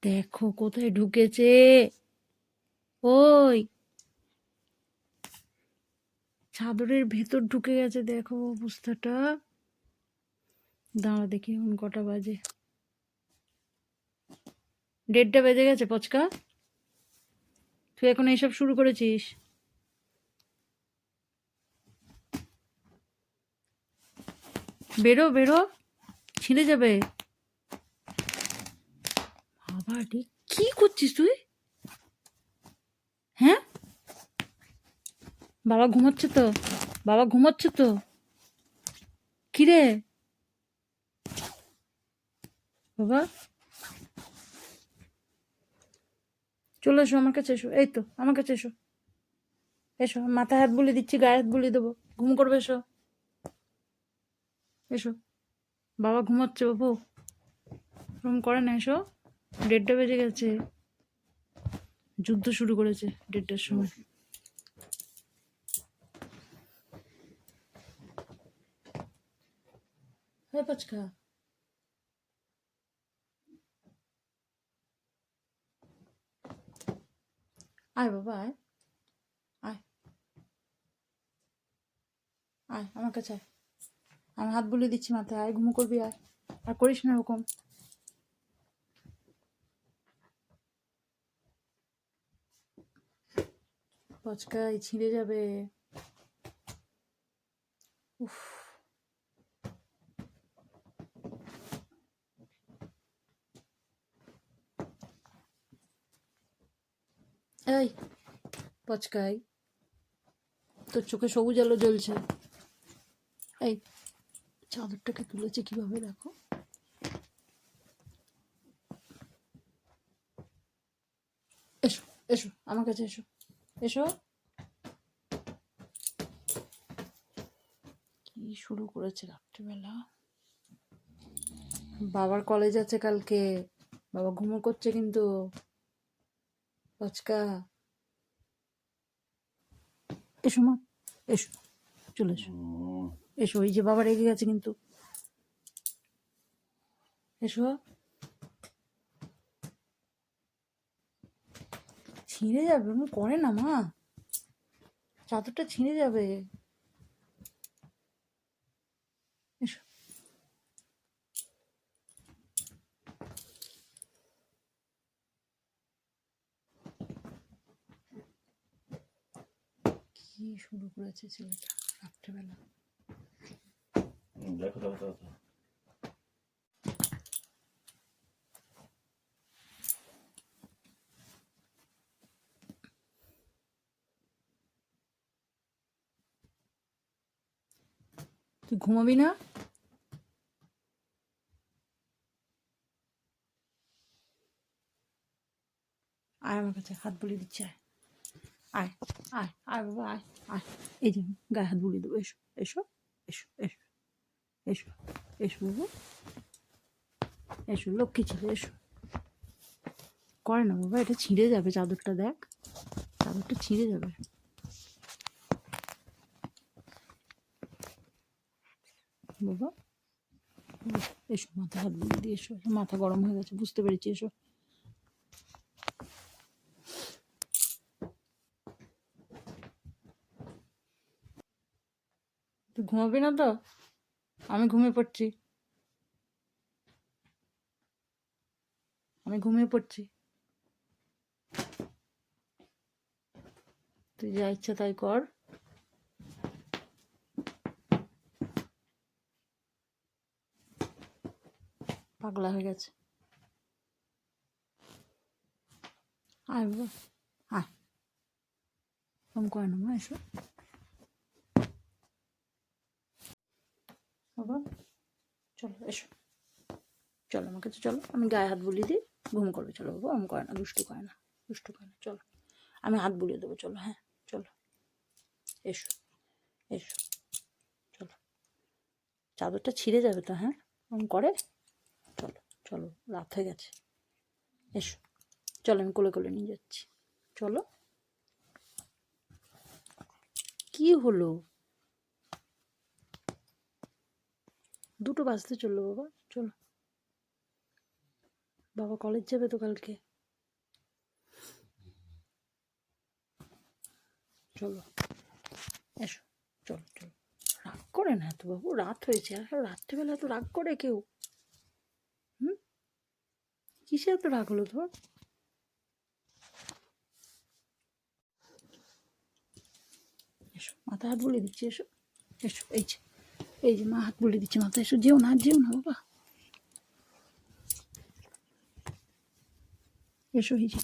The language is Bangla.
দেখো কোথায় ঢুকেছে। ওই চাদরের ভেতর ঢুকে গেছে, দেখো অবস্থাটা। দাঁড়া দেখি এখন কটা বাজে। 1:30 বেজে গেছে পচকা। তুই এখন এইসব শুরু করেছিস? বেরো বেরো, ছিঁড়ে যাবে। আবার কি করছিস তুই? হ্যাঁ, বাবা ঘুমাচ্ছে তো, বাবা ঘুমাচ্ছে তো। কিরে বাবা, চলে এসো আমার কাছে, এসো। এই তো আমার কাছে এসো, এসো। মাথায় হাত বুলিয়ে দিচ্ছি, গায়ে হাত বুলিয়ে দেবো। ঘুম করবে, এসো এসো। বাবা ঘুমাচ্ছে বাবু, রুম করে না, এসো। 1:30 বেজে গেছে। যুদ্ধ শুরু করেছে 1:30টার সময়। হ্যাঁ পাচকা, আয় বাবা, আয় আয় আয় আমার কাছে আয়। আমি হাত বুলিয়ে দিচ্ছি মাথায়, আয় ঘুমো করবি, আয়। আর করিস না ওরকম। পচকাই ছিঁড়ে যাবে। উফ, এই পচকাই, তোর চোখে সবুজ আলো জ্বলছে। এই চাদরটাকে তুলেছে কিভাবে দেখো। এসো এসো আমার কাছে, এসো এসো। কি শুরু করেছে রাত্রিবেলা। বাবার কলেজ আছে কালকে, বাবা ঘুমো করছে কিন্তু। পচকা, এসো মা, এসো, চলে এসো, এসো। এই যে বাবা রেগে গেছে কিন্তু, এসো। ছিঁড়ে যাবে, ওরকম করে না মা, চাদরটা ছিঁড়ে যাবে। এসো। কি শুরু করেছে ছেলেটা রাত্রেবেলা। তুই ঘুমাবি না? আয় আমার কাছে, হাত বুলিয়ে দিচ্ছে, আয় আয় আয় বাবা, আয় আয়। এই যে গায়ে হাত বুলিয়ে দেবো, এসো এসো এসো এসো এসো এসো বাবু, এসো লক্ষ্মী ছেলে, এসো। করে না বাবা, এটা ছিঁড়ে যাবে চাদরটা, দেখ চাদরটা ছিঁড়ে যাবে। বাবা এসো, মাথা হাত বুলিয়ে দিয়ে এসো। মাথা গরম হয়ে গেছে, বুঝতে পেরেছি, এসো। তুই ঘুমাবি না তো? আমি ঘুমিয়ে পড়ছি, আমি ঘুমিয়ে পড়ছি। তুই যা ইচ্ছা তাই কর। পাগলা হয়ে গেছে। আয় বাবা, আয়। ফোন করে না মা, এসো বাবা, চলো এসো, চলো আমার কাছে, চলো। আমি গায়ে হাত বুলিয়ে দিই, ঘুম করবে, চলো বাবা। আমি করে না, দুষ্টু করে না, দুষ্টু করে না, চলো। আমি হাত বুলিয়ে দেবো, চলো। হ্যাঁ চলো, এসো এসো, চলো। চাদরটা ছিঁড়ে যাবে তো, হ্যাঁ ওরকম করে। চলো চলো, রাত হয়ে গেছে, এসো। চলো আমি কোলে কোলে নিয়ে যাচ্ছি, চলো। কি হলো? 2টো বাজতে চললো বাবা, চলো বাবা কলেজ যাবে তো কালকে। চলো এসো, চলো চলো। রাগ করে না তো বাবু, রাত হয়েছে, আর রাত্রিবেলা তো রাগ করে কেউ? হুম, কিসে এত রাগ হলো তোর? এসো, মাথা হাত বুলিয়ে দিচ্ছি, এসো এসো, এই যে মা হাত বুলিয়ে দিচ্ছে মাথা, এসো, যেও না বাবা, এসো, এই যে